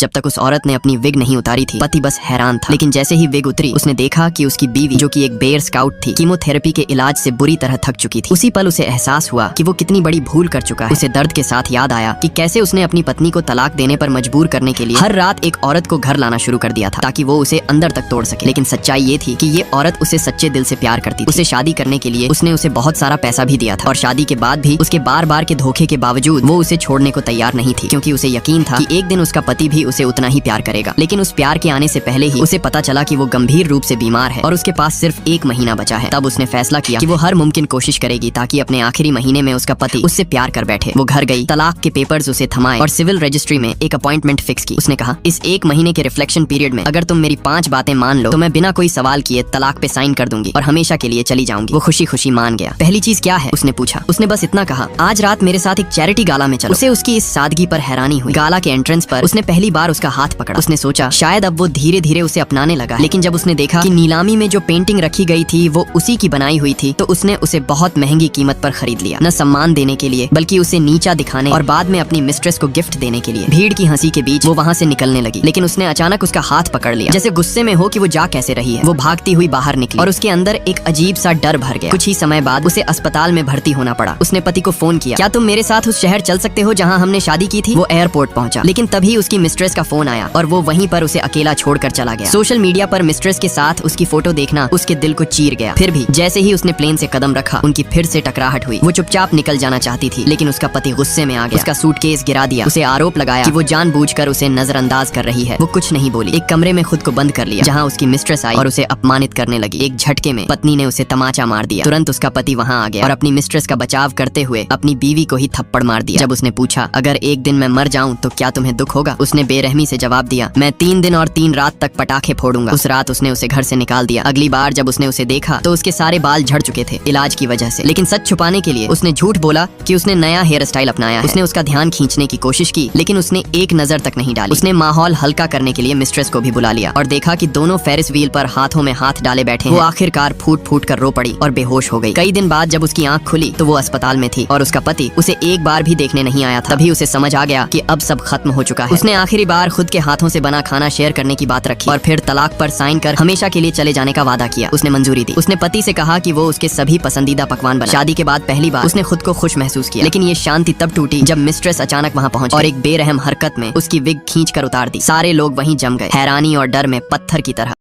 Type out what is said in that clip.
जब तक उस औरत ने अपनी विग नहीं उतारी थी, पति बस हैरान था। लेकिन जैसे ही विग उतरी, उसने देखा कि उसकी बीवी, जो कि एक बेयर स्काउट थी, कीमोथेरेपी के इलाज से बुरी तरह थक चुकी थी। उसी पल उसे एहसास हुआ कि वो कितनी बड़ी भूल कर चुका है। उसे दर्द के साथ याद आया कि कैसे उसने अपनी पत्नी को तलाक देने पर मजबूर करने के लिए हर रात एक औरत को घर लाना शुरू कर दिया था, ताकि वो उसे अंदर तक तोड़ सके। लेकिन सच्चाई ये थी कि ये औरत उसे सच्चे दिल से प्यार करती थी। उसे शादी करने के लिए उसने उसे बहुत सारा पैसा भी दिया था, और शादी के बाद भी उसके बार बार के धोखे के बावजूद वो उसे छोड़ने को तैयार नहीं थी, क्योंकि उसे यकीन था कि एक दिन उसका पति भी उसे उतना ही प्यार करेगा। लेकिन उस प्यार के आने से पहले ही उसे पता चला कि वो गंभीर रूप से बीमार है और उसके पास सिर्फ 1 महीना बचा है। तब उसने फैसला किया कि वो हर मुमकिन कोशिश करेगी ताकि अपने आखिरी महीने में उसका पति उससे प्यार कर बैठे। वो घर गई, तलाक के पेपर्स उसे थमाए और सिविल रजिस्ट्री में एक अपॉइंटमेंट फिक्स की। उसने कहा, इस 1 महीने के रिफ्लेक्शन पीरियड में अगर तुम मेरी 5 बातें मान लो तो मैं बिना कोई सवाल किए तलाक पे साइन कर दूंगी और हमेशा के लिए चली जाऊंगी। वो खुशी खुशी मान गया। पहली चीज क्या है, उसने पूछा। उसने बस इतना कहा, आज रात मेरे साथ एक चैरिटी गाला में चलो। उसे उसकी इस सादगी पर हैरानी हुई। गाला के एंट्रेंस पर उसने पहली बार उसका हाथ पकड़ा। उसने सोचा शायद अब वो धीरे धीरे उसे अपनाने लगा। लेकिन जब उसने देखा कि नीलामी में जो पेंटिंग रखी गई थी वो उसी की बनाई हुई थी, तो उसने उसे बहुत महंगी कीमत पर खरीद लिया, न सम्मान देने के लिए बल्कि उसे नीचा दिखाने और बाद में अपनी मिस्ट्रेस को गिफ्ट देने के लिए। भीड़ की हंसी के बीच वो वहाँ से निकलने लगी, लेकिन उसने अचानक उसका हाथ पकड़ लिया, जैसे गुस्से में हो कि वो जा कैसे रही है। वो भागती हुई बाहर निकली और उसके अंदर एक अजीब सा डर भर गया। कुछ ही समय बाद उसे अस्पताल में भर्ती होना पड़ा। उसने पति को फोन किया, क्या तुम मेरे साथ उस शहर चल सकते हो जहाँ हमने शादी की थी? वो एयरपोर्ट पहुंचा, लेकिन तभी उसकी मिस्ट्रेस का फोन आया और वो वहीं पर उसे अकेला छोड़कर चला गया। सोशल मीडिया पर मिस्ट्रेस के साथ उसकी फोटो देखना उसके दिल को चीर गया। फिर भी जैसे ही उसने प्लेन से कदम रखा, उनकी फिर से टकराहट हुई। वो चुपचाप निकल जाना चाहती थी, लेकिन उसका पति गुस्से में आ गया, उसका सूटकेस गिरा दिया। उसे आरोप लगाया कि वो जानबूझकर उसे नजरअंदाज कर रही है। वो कुछ नहीं बोली, एक कमरे में खुद को बंद कर लिया जहाँ उसकी मिस्ट्रेस आई और उसे अपमानित करने लगी। एक झटके में पत्नी ने उसे तमाचा मार दिया। तुरंत उसका पति वहाँ आ गया और अपनी मिस्ट्रेस का बचाव करते हुए अपनी बीवी को ही थप्पड़ मार दिया। जब उसने पूछा, अगर एक दिन मैं मर जाऊं तो क्या तुम्हें दुख होगा? उसने बेरहमी से जवाब दिया, मैं 3 दिन और 3 रात तक पटाखे फोड़ूंगा। उस रात उसने उसे घर से निकाल दिया। अगली बार जब उसने उसे देखा तो उसके सारे बाल झड़ चुके थे इलाज की वजह से। लेकिन सच छुपाने के लिए उसने झूठ बोला कि उसने नया हेयर स्टाइल अपनाया है। उसने उसका ध्यान खींचने की कोशिश की, लेकिन उसने एक नजर तक नहीं डाली। उसने माहौल हल्का करने के लिए मिस्ट्रेस को भी बुला लिया और देखा कि दोनों फेरिस व्हील पर हाथों में हाथ डाले बैठे हैं। वो आखिरकार फूट फूट कर रो पड़ी और बेहोश हो गई। कई दिन बाद जब उसकी आंख खुली तो वो अस्पताल में थी और उसका पति उसे एक बार भी देखने नहीं आया था। तभी उसे समझ आ गया कि अब सब खत्म हो चुका है। उसने आखिरी बार खुद के हाथों से बना खाना शेयर करने की बात रखी और फिर तलाक पर साइन कर हमेशा के लिए चले जाने का वादा किया। उसने मंजूरी दी। उसने पति से कहा कि वो उसके सभी पसंदीदा पकवान बनाए। शादी के बाद पहली बार उसने खुद को खुश महसूस किया। लेकिन ये शांति तब टूटी जब मिस्ट्रेस अचानक वहाँ पहुंची और एक बेरहम हरकत में उसकी विग खींच कर उतार दी। सारे लोग वहीं जम गए, हैरानी और डर में पत्थर की तरह।